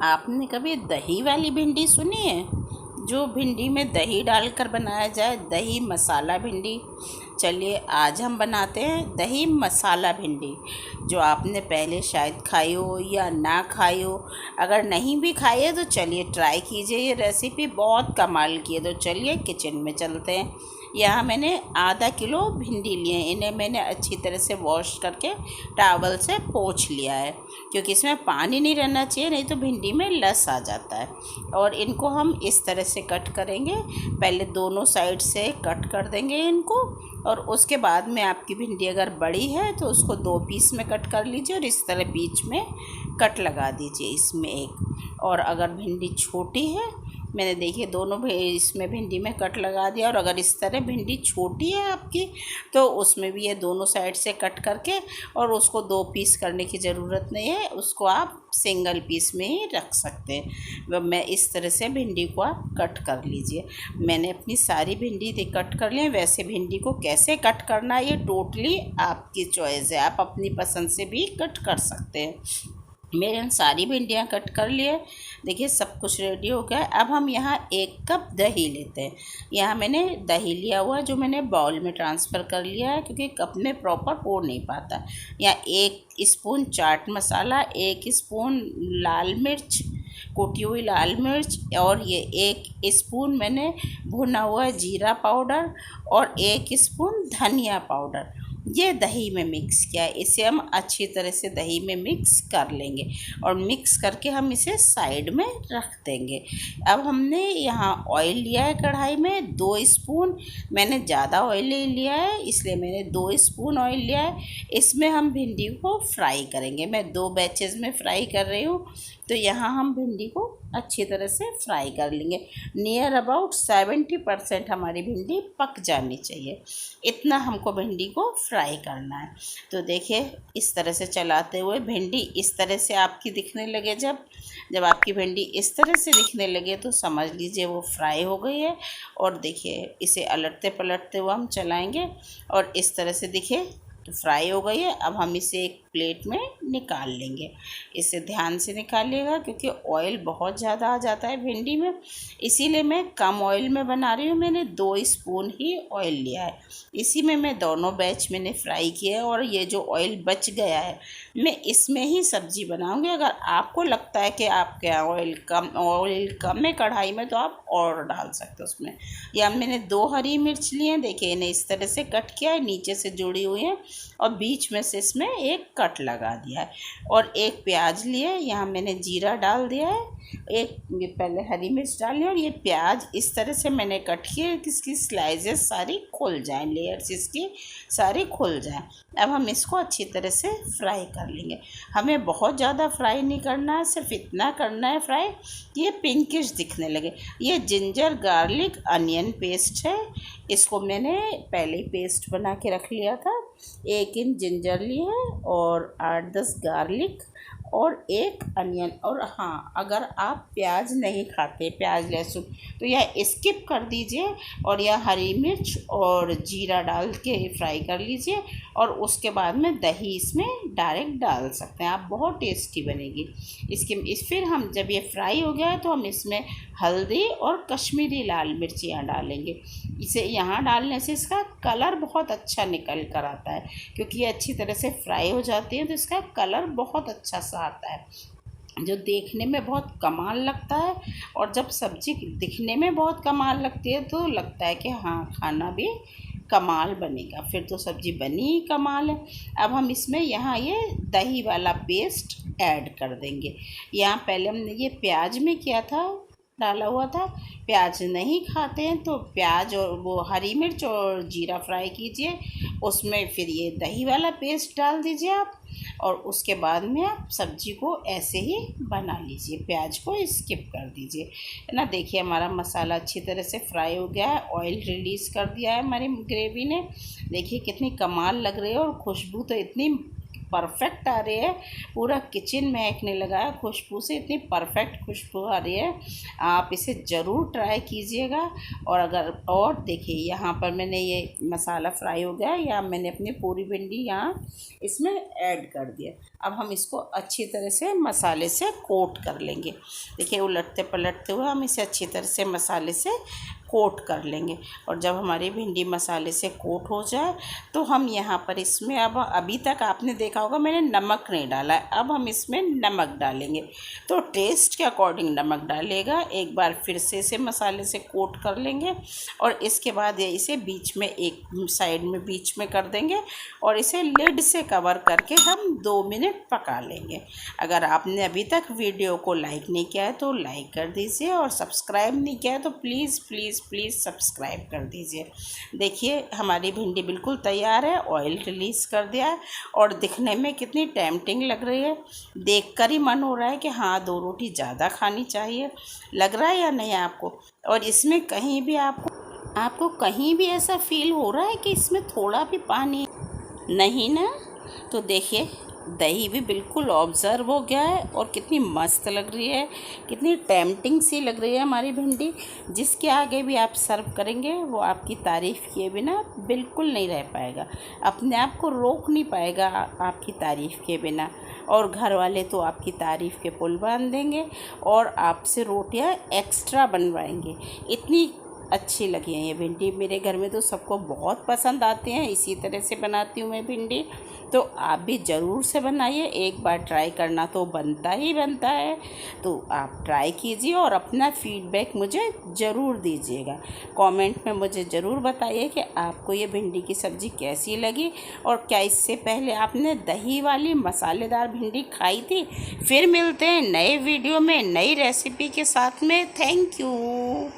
आपने कभी दही वाली भिंडी सुनी है? जो भिंडी में दही डालकर बनाया जाए, दही मसाला भिंडी। चलिए आज हम बनाते हैं दही मसाला भिंडी, जो आपने पहले शायद खाई हो या ना खाई हो। अगर नहीं भी खाई है तो चलिए ट्राई कीजिए, ये रेसिपी बहुत कमाल की है। तो चलिए किचन में चलते हैं। यहाँ मैंने आधा किलो भिंडी लिए हैं। इन्हें मैंने अच्छी तरह से वॉश करके टॉवल से पोंछ लिया है, क्योंकि इसमें पानी नहीं रहना चाहिए, नहीं तो भिंडी में लस आ जाता है। और इनको हम इस तरह से कट करेंगे। पहले दोनों साइड से कट कर देंगे इनको, और उसके बाद में आपकी भिंडी अगर बड़ी है तो उसको 2 पीस में कट कर लीजिए और इस तरह बीच में कट लगा दीजिए इसमें एक। और अगर भिंडी छोटी है, मैंने देखिए दोनों इसमें भिंडी में कट लगा दिया। और अगर इस तरह भिंडी छोटी है आपकी तो उसमें भी ये दोनों साइड से कट करके, और उसको 2 पीस करने की ज़रूरत नहीं है, उसको आप सिंगल पीस में ही रख सकते हैं। मैं इस तरह से भिंडी को आप कट कर लीजिए। मैंने अपनी सारी भिंडी कट कर ली। वैसे भिंडी को कैसे कट करना है ये टोटली आपकी चॉइस है, आप अपनी पसंद से भी कट कर सकते हैं। मेरे सारी भिंडियाँ कट कर लिए। देखिए सब कुछ रेडी हो गया। अब हम यहाँ 1 कप दही लेते हैं। यहाँ मैंने दही लिया हुआ जो मैंने बाउल में ट्रांसफ़र कर लिया है, क्योंकि कप में प्रॉपर हो नहीं पाता। यहाँ 1 स्पून चाट मसाला, 1 स्पून लाल मिर्च, कुटी हुई लाल मिर्च, और ये 1 स्पून मैंने भुना हुआ जीरा पाउडर, और 1 स्पून धनिया पाउडर, ये दही में मिक्स किया है। इसे हम अच्छी तरह से दही में मिक्स कर लेंगे, और मिक्स करके हम इसे साइड में रख देंगे। अब हमने यहाँ ऑयल लिया है कढ़ाई में 2 स्पून। मैंने ज़्यादा ऑयल ले लिया है, इसलिए मैंने 2 स्पून ऑयल लिया है। इसमें हम भिंडी को फ्राई करेंगे। मैं 2 बैचेस में फ्राई कर रही हूँ, तो यहाँ हम भिंडी को अच्छी तरह से फ्राई कर लेंगे। नियर अबाउट 70% हमारी भिंडी पक जानी चाहिए, इतना हमको भिंडी को फ्राई करना है। तो देखिए इस तरह से चलाते हुए भिंडी इस तरह से आपकी दिखने लगे, जब आपकी भिंडी इस तरह से दिखने लगे तो समझ लीजिए वो फ्राई हो गई है। और देखिए इसे अलटते पलटते हुए हम चलाएँगे, और इस तरह से देखिए तो फ्राई हो गई है। अब हम इसे एक प्लेट में निकाल लेंगे। इसे ध्यान से निकालिएगा, क्योंकि ऑयल बहुत ज़्यादा आ जाता है भिंडी में, इसीलिए मैं कम ऑयल में बना रही हूँ। मैंने 2 स्पून ही ऑयल लिया है, इसी में मैं दोनों बैच मैंने फ्राई किए हैं। और ये जो ऑयल बच गया है मैं इसमें ही सब्ज़ी बनाऊँगी। अगर आपको लगता है कि आपके ऑयल कम है कढ़ाई में, तो आप और डाल सकते हो उसमें। या मैंने 2 हरी मिर्च लिए हैं, देखिए इन्हें इस तरह से कट किया है, नीचे से जुड़ी हुई है, और बीच में से इसमें एक कट लगा दिया है। और 1 प्याज लिए, यहाँ मैंने जीरा डाल दिया है, ये पहले हरी मिर्च डाली, और ये प्याज इस तरह से मैंने कट किए कि इसकी स्लाइसेस सारी खुल जाएं, लेयर्स इसकी सारी खुल जाएं। अब हम इसको अच्छी तरह से फ्राई कर लेंगे। हमें बहुत ज़्यादा फ्राई नहीं करना है, सिर्फ इतना करना है फ्राई कि ये पिंकिश दिखने लगे। ये जिंजर गार्लिक अनियन पेस्ट है, इसको मैंने पहले ही पेस्ट बना के रख लिया था। 1 इंच जिंजर लिए, और 8-10 गार्लिक, और 1 अनियन। और हाँ, अगर आप प्याज नहीं खाते, प्याज लहसुन, तो यह स्किप कर दीजिए, और यह हरी मिर्च और जीरा डाल के फ्राई कर लीजिए, और उसके बाद में दही इसमें डायरेक्ट डाल सकते हैं आप, बहुत टेस्टी बनेगी। फिर हम जब ये फ्राई हो गया है तो हम इसमें हल्दी और कश्मीरी लाल मिर्चियाँ डालेंगे। इसे यहाँ डालने से इसका कलर बहुत अच्छा निकल कर आता है, क्योंकि ये अच्छी तरह से फ्राई हो जाती है तो इसका कलर बहुत अच्छा सा आता है, जो देखने में बहुत कमाल लगता है। और जब सब्ज़ी दिखने में बहुत कमाल लगती है तो लगता है कि हाँ खाना भी कमाल बनेगा, फिर तो सब्ज़ी बनी ही कमाल है। अब हम इसमें यहाँ ये दही वाला पेस्ट ऐड कर देंगे। यहाँ पहले हमने ये प्याज में किया था, डाला हुआ था। प्याज नहीं खाते हैं तो प्याज और वो हरी मिर्च और जीरा फ्राई कीजिए, उसमें फिर ये दही वाला पेस्ट डाल दीजिए आप, और उसके बाद में आप सब्ज़ी को ऐसे ही बना लीजिए, प्याज को स्किप कर दीजिए, है ना। देखिए हमारा मसाला अच्छी तरह से फ्राई हो गया है, ऑयल रिलीज़ कर दिया है हमारी ग्रेवी ने। देखिए कितनी कमाल लग रही है, और खुशबू तो इतनी परफेक्ट आ रही है, पूरा किचन महकने लगा है खुशबू से, इतनी परफेक्ट खुशबू आ रही है। आप इसे ज़रूर ट्राई कीजिएगा। और देखिए यहाँ पर मैंने ये मसाला फ्राई हो गया, या मैंने अपनी पूरी भिंडी यहाँ इसमें ऐड कर दिया। अब हम इसको अच्छी तरह से मसाले से कोट कर लेंगे। देखिए उलटते पलटते हुए हम इसे अच्छी तरह से मसाले से कोट कर लेंगे। और जब हमारी भिंडी मसाले से कोट हो जाए तो हम यहाँ पर इसमें, अब अभी तक आपने देखा होगा मैंने नमक नहीं डाला है, अब हम इसमें नमक डालेंगे। तो टेस्ट के अकॉर्डिंग नमक डालेगा। एक बार फिर से इसे मसाले से कोट कर लेंगे और इसके बाद इसे बीच में, एक साइड में बीच में कर देंगे और इसे लिड से कवर करके हम 2 मिनट पका लेंगे। अगर आपने अभी तक वीडियो को लाइक नहीं किया है तो लाइक कर दीजिए, और सब्सक्राइब नहीं किया है तो प्लीज़ प्लीज़ प्लीज़ सब्सक्राइब कर दीजिए। देखिए हमारी भिंडी बिल्कुल तैयार है, ऑयल रिलीज़ कर दिया है और दिखने में कितनी टेम्पटिंग लग रही है। देखकर ही मन हो रहा है कि हाँ 2 रोटी ज़्यादा खानी चाहिए। लग रहा है या नहीं आपको? और इसमें कहीं भी आपको कहीं भी ऐसा फील हो रहा है कि इसमें थोड़ा भी पानी नहीं ना? तो देखिए दही भी बिल्कुल ऑब्ज़र्व हो गया है और कितनी मस्त लग रही है, कितनी टेम्पटिंग सी लग रही है हमारी भिंडी। जिसके आगे भी आप सर्व करेंगे वो आपकी तारीफ़ किए बिना बिल्कुल नहीं रह पाएगा, अपने आप को रोक नहीं पाएगा आपकी तारीफ़ के बिना। और घर वाले तो आपकी तारीफ़ के पुल बांध देंगे और आपसे रोटियां एक्स्ट्रा बनवाएंगे। इतनी अच्छी लगी है ये भिंडी। मेरे घर में तो सबको बहुत पसंद आते हैं, इसी तरह से बनाती हूँ मैं भिंडी। तो आप भी ज़रूर से बनाइए, एक बार ट्राई करना तो बनता ही बनता है। तो आप ट्राई कीजिए और अपना फीडबैक मुझे ज़रूर दीजिएगा। कमेंट में मुझे ज़रूर बताइए कि आपको ये भिंडी की सब्ज़ी कैसी लगी, और क्या इससे पहले आपने दही वाली मसालेदार भिंडी खाई थी। फिर मिलते हैं नए वीडियो में नई रेसिपी के साथ में। Thank you.